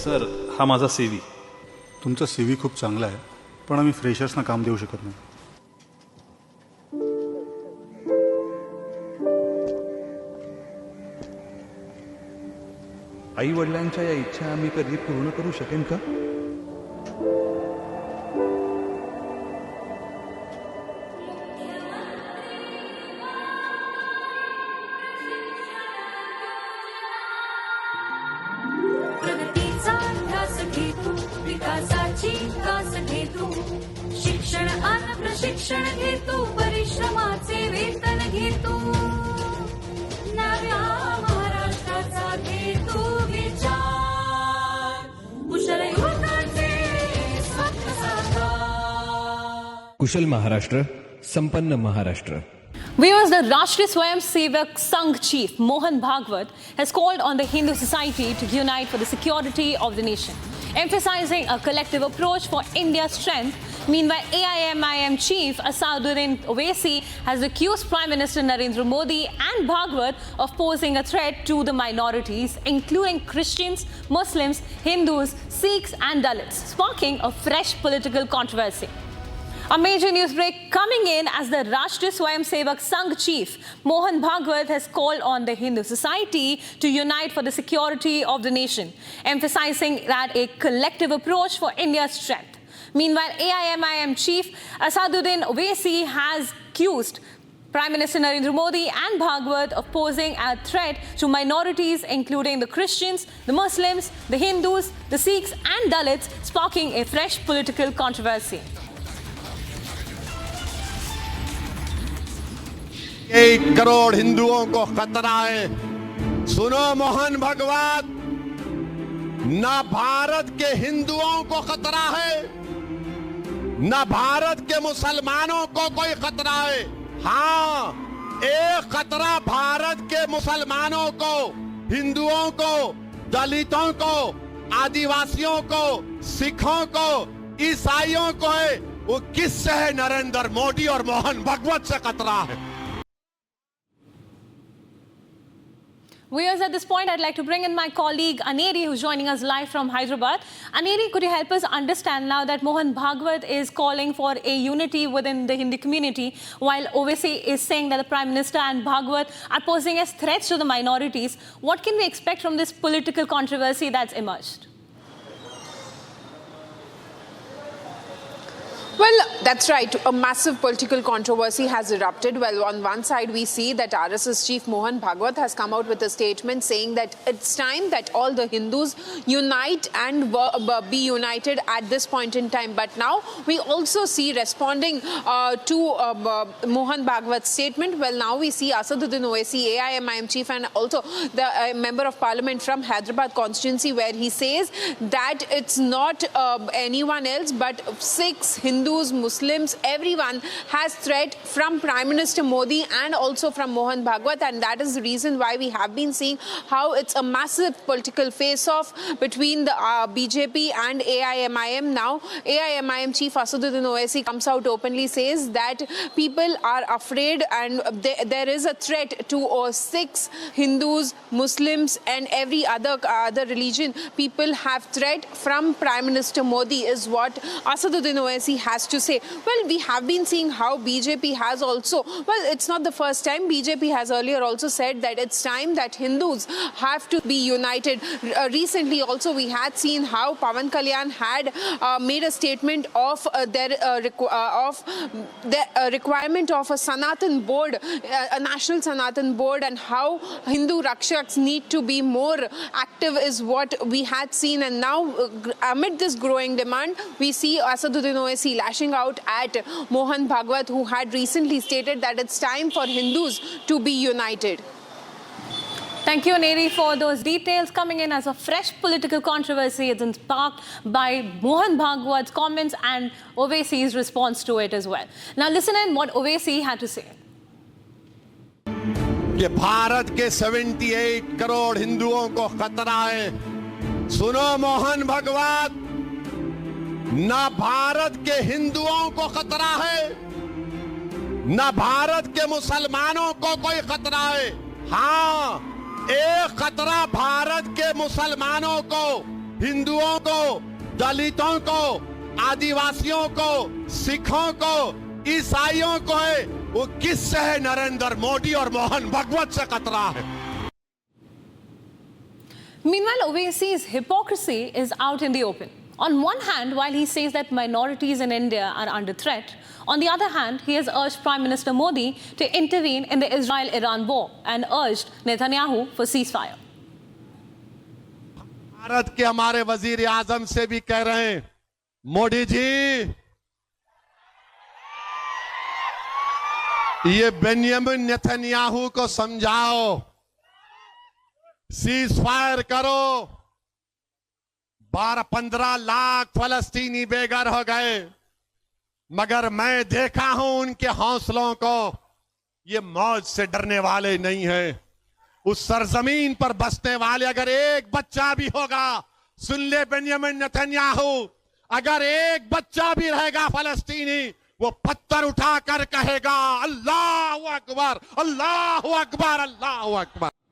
Sir हा माझा CV. तुमचा CV खूप चांगला आहे, पण आम्ही फ्रेशर्सना काम देऊ शकत नाही. आई वडिलांच्या या इच्छा आम्ही कधी पूर्ण करू शकेन का? प्रगतीचा ध्यास घे तू, विकासाची कास घे तू, शिक्षण आणि प्रशिक्षण घे तू, परिश्रमाचे वेतन घे तू, नव्या महाराष्ट्राचा घे तू विचार, कुशल युवकांचे स्वप्न साकार. कुशल महाराष्ट्र, संपन्न Maharashtra. Viewers, the Rashtriya Swayamsevak Sangh chief Mohan Bhagwat has called on the Hindu society to unite for the security of the nation, emphasizing a collective approach for India's strength. Meanwhile, AIMIM chief Asaduddin Owaisi has accused Prime Minister Narendra Modi and Bhagwat of posing a threat to the minorities, including Christians, Muslims, Hindus, Sikhs and Dalits, sparking a fresh political controversy. A major news break coming in as the Rashtriya Swayamsevak Sangh chief Mohan Bhagwat has called on the Hindu society to unite for the security of the nation, emphasizing that a collective approach for India's strength. Meanwhile, AIMIM chief Asaduddin Owaisi has accused Prime Minister Narendra Modi and Bhagwat of posing a threat to minorities, including the Christians, the Muslims, the Hindus, the Sikhs and Dalits, sparking a fresh political controversy. 1 crore हिंदुओं को खतरा है. सुनो मोहन भागवत, न भारत के हिंदुओं को खतरा है, न भारत के मुसलमानों को कोई खतरा है. हाँ, एक खतरा भारत के मुसलमानों को, हिंदुओं को, दलितों को, आदिवासियों को, सिखों को, ईसाइयों को है. वो किससे है? नरेंद्र मोदी और मोहन भागवत से खतरा है. Viewers, at this point, I'd like to bring in my colleague Aneri, who's joining us live from Hyderabad. Aneri, could you help us understand now that Mohan Bhagwat is calling for a unity within the Hindu community, while Owaisi is saying that the Prime Minister and Bhagwat are posing as threats to the minorities? What can we expect from this political controversy that's emerged? Well, that's right. A massive political controversy has erupted. Well, on one side, we see that RSS chief Mohan Bhagwat has come out with a statement saying that it's time that all the Hindus unite and be united at this point in time. But now we also see, responding to Mohan Bhagwat's statement, well, now we see Asaduddin Owaisi, AIMIM chief, and also the member of parliament from Hyderabad constituency, where he says that it's not anyone else but Sikhs, Hindus, Muslims, everyone has threat from Prime Minister Modi and also from Mohan Bhagwat, and that is the reason why we have been seeing how it's a massive political face-off between the BJP and AIMIM. Now, AIMIM chief Asaduddin Owaisi comes out openly, says that people are afraid and there is a threat to Sikhs, Hindus, Muslims and every other religion. People have threat from Prime Minister Modi is what Asaduddin Owaisi has to say. Well, we have been seeing how BJP has also, well, it's not the first time. BJP has earlier also said that it's time that Hindus have to be united. Recently also we had seen how Pawan Kalyan had made a statement of their requirement of a Sanatan board, a national Sanatan board, and how Hindu Rakshaks need to be more active is what we had seen. And now amid this growing demand, we see Asaduddin Owaisi lashing out at Mohan Bhagwat, who had recently stated that it's time for Hindus to be united. Thank you, Neri, for those details. Coming in as a fresh political controversy is sparked by Mohan Bhagwat's comments and Owaisi's response to it as well. Now listen in what Owaisi had to say. कि भारत के 78 करोड़ हिंदुओं को खतरा है. सुनो मोहन भागवत, न भारत के हिंदुओं को खतरा है, न भारत के मुसलमानों को कोई खतरा है. हाँ, एक खतरा भारत के मुसलमानों को, हिंदुओं को, दलितों को, आदिवासियों को, सिखों को, ईसाइयों को है, वो किससे है? नरेंद्र मोदी और मोहन भगवत से खतरा है। Meanwhile, Owaisi's hypocrisy is out in the open. On one hand, while he says that minorities in India are under threat, on the other hand, he has urged Prime Minister Modi to intervene in the Israel-Iran war and urged Netanyahu for ceasefire. Bharat के हमारे वजीर आजम से भी कह रहे हैं, मोदी जी, ये Benjamin Netanyahu को समझाओ, सीज फायर करो। 12-15 लाख फलस्तीनी बेघर हो गए, मगर मैं देखा हूं उनके हौसलों को, ये मौत से डरने वाले नहीं हैं। उस सरजमीन पर बसने वाले अगर एक बच्चा भी होगा, सुन ले बेंजामिन नेतन्याहू, अगर एक बच्चा भी रहेगा फलस्तीनी, वो पत्थर उठाकर कहेगा अल्लाहू अकबर, अल्लाहू अकबर, अल्लाहू अकबर।